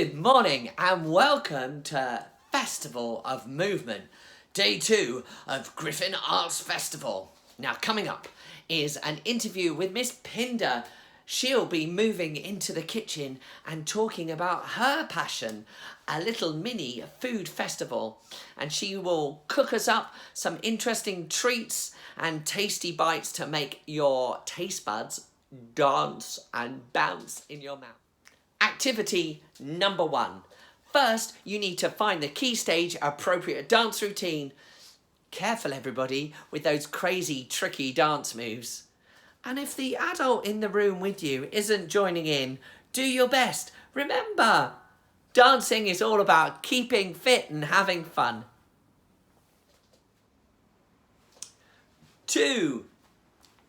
Good morning and welcome to Festival of Movement, Day 2 of Griffin Arts Festival. Now coming up is an interview with Miss Pinder. She'll be moving into the kitchen and talking about her passion, a little mini food festival. And she will cook us up some interesting treats and tasty bites to make your taste buds dance and bounce in your mouth. Activity number 1. First, you need to find the key stage appropriate dance routine. Careful everybody with those crazy tricky dance moves. And if the adult in the room with you isn't joining in, do your best. Remember, dancing is all about keeping fit and having fun. 2.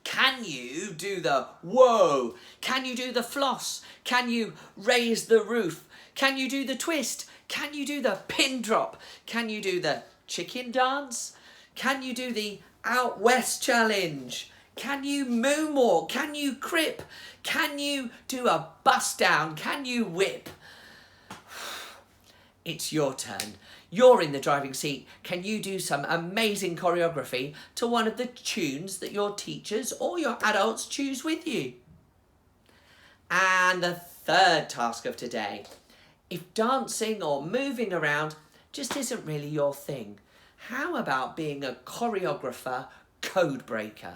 Can you do the whoa? Can you do the floss? Can you raise the roof? Can you do the twist? Can you do the pin drop? Can you do the chicken dance? Can you do the out west challenge? Can you moonwalk? Can you crip? Can you do a bust down? Can you whip? It's your turn. You're in the driving seat. Can you do some amazing choreography to one of the tunes that your teachers or your adults choose with you? And the third task of today. If dancing or moving around just isn't really your thing, how about being a choreographer code breaker?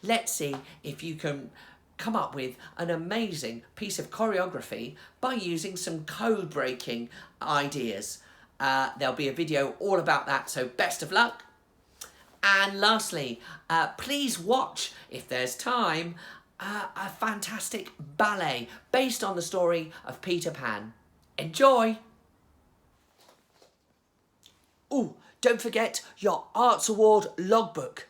Let's see if you can come up with an amazing piece of choreography by using some code breaking ideas. There'll be a video all about that, so best of luck. And lastly, please watch, if there's time, a fantastic ballet based on the story of Peter Pan. Enjoy! Oh, don't forget your Arts Award logbook.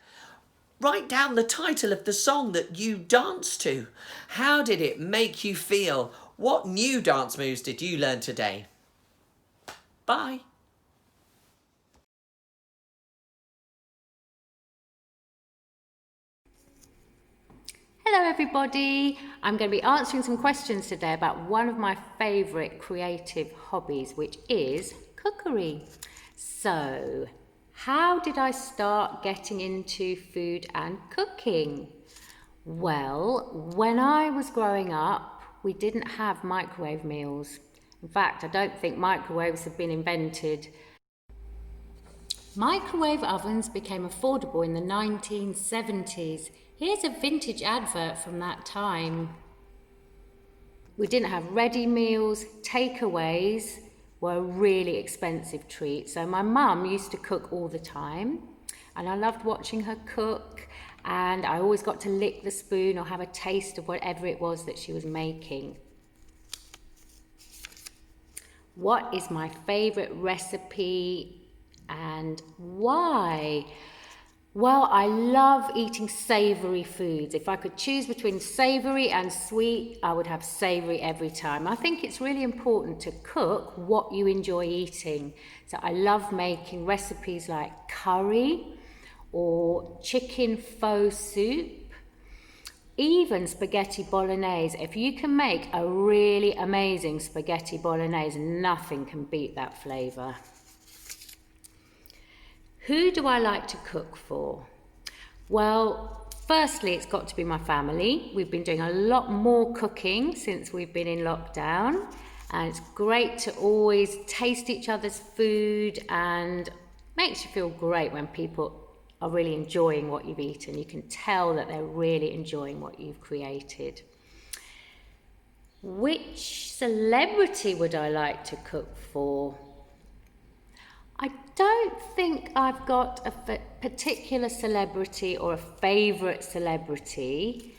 Write down the title of the song that you danced to. How did it make you feel? What new dance moves did you learn today? Bye. Hello everybody, I'm going to be answering some questions today about one of my favourite creative hobbies, which is cookery. So, how did I start getting into food and cooking? Well, when I was growing up, we didn't have microwave meals. In fact, I don't think microwaves have been invented. Microwave ovens became affordable in the 1970s. Here's a vintage advert from that time. We didn't have ready meals. Takeaways were a really expensive treat. So my mum used to cook all the time and I loved watching her cook, and I always got to lick the spoon or have a taste of whatever it was that she was making. What is my favourite recipe and why? Well, I love eating savoury foods. If I could choose between savoury and sweet, I would have savoury every time. I think it's really important to cook what you enjoy eating. So I love making recipes like curry or chicken faux soup, even spaghetti bolognese. If you can make a really amazing spaghetti bolognese, nothing can beat that flavour. Who do I like to cook for? Well, firstly, it's got to be my family. We've been doing a lot more cooking since we've been in lockdown, and it's great to always taste each other's food, and makes you feel great when people are really enjoying what you've eaten. You can tell that they're really enjoying what you've created. Which celebrity would I like to cook for? I don't think I've got a particular celebrity or a favourite celebrity.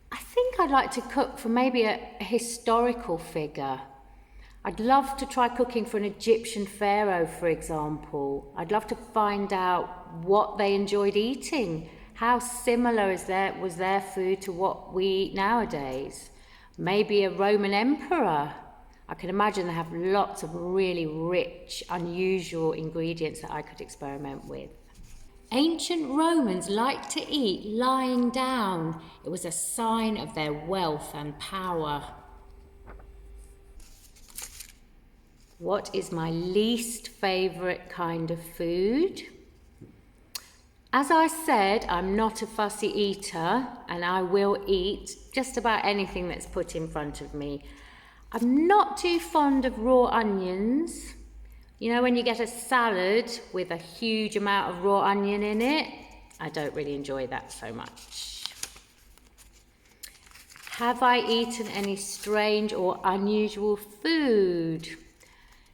I think I'd like to cook for maybe a historical figure. I'd love to try cooking for an Egyptian pharaoh, for example. I'd love to find out what they enjoyed eating. How similar was their food to what we eat nowadays? Maybe a Roman emperor. I can imagine they have lots of really rich, unusual ingredients that I could experiment with. Ancient Romans liked to eat lying down. It was a sign of their wealth and power. What is my least favourite kind of food? As I said, I'm not a fussy eater and I will eat just about anything that's put in front of me. I'm not too fond of raw onions. You know, when you get a salad with a huge amount of raw onion in it, I don't really enjoy that so much. Have I eaten any strange or unusual food?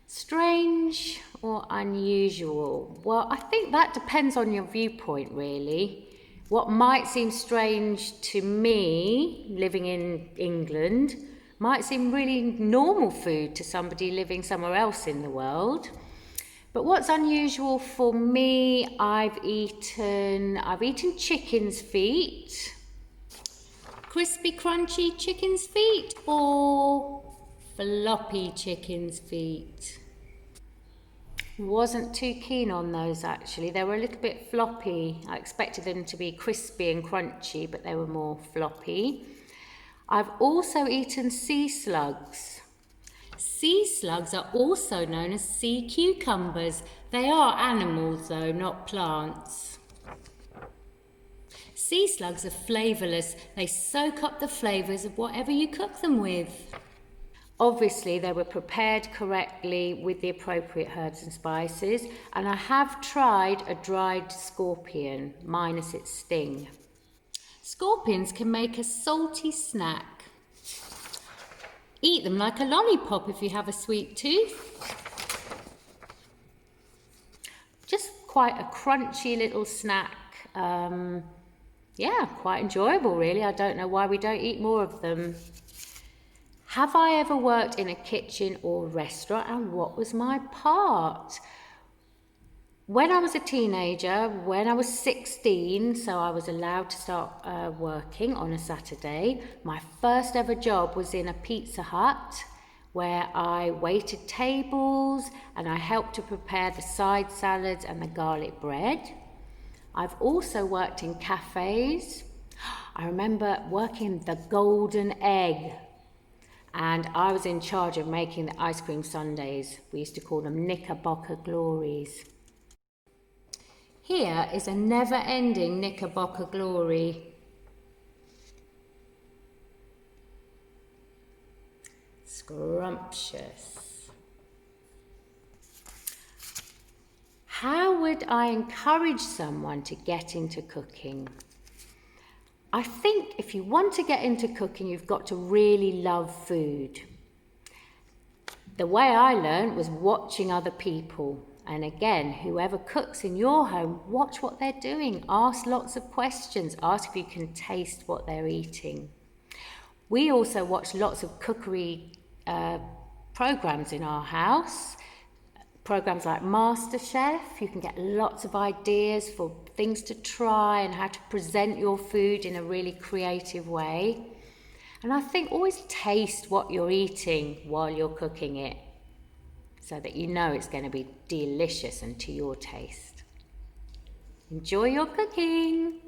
Strange or unusual? Well, I think that depends on your viewpoint, really. What might seem strange to me, living in England, might seem really normal food to somebody living somewhere else in the world. But what's unusual for me, I've eaten chicken's feet, crispy, crunchy chicken's feet, or floppy chicken's feet. Wasn't too keen on those actually. They were a little bit floppy. I expected them to be crispy and crunchy, but they were more floppy. I've also eaten sea slugs. Sea slugs are also known as sea cucumbers. They are animals though, not plants. Sea slugs are flavourless. They soak up the flavours of whatever you cook them with. Obviously, they were prepared correctly with the appropriate herbs and spices, and I have tried a dried scorpion, minus its sting. Scorpions can make a salty snack. Eat them like a lollipop if you have a sweet tooth. Just quite a crunchy little snack. Yeah, quite enjoyable really. I don't know why we don't eat more of them. Have I ever worked in a kitchen or restaurant, and what was my part? When I was a teenager, when I was 16, so I was allowed to start working on a Saturday, my first ever job was in a Pizza Hut where I waited tables and I helped to prepare the side salads and the garlic bread. I've also worked in cafes. I remember working the Golden Egg, and I was in charge of making the ice cream sundaes. We used to call them Knickerbocker Glories. Here is a never-ending Knickerbocker Glory. Scrumptious. How would I encourage someone to get into cooking? I think if you want to get into cooking, you've got to really love food. The way I learned was watching other people. And again, whoever cooks in your home, watch what they're doing. Ask lots of questions. Ask if you can taste what they're eating. We also watch lots of cookery programs in our house. Programs like MasterChef, you can get lots of ideas for things to try and how to present your food in a really creative way. And I think always taste what you're eating while you're cooking it, so that you know it's going to be delicious and to your taste. Enjoy your cooking!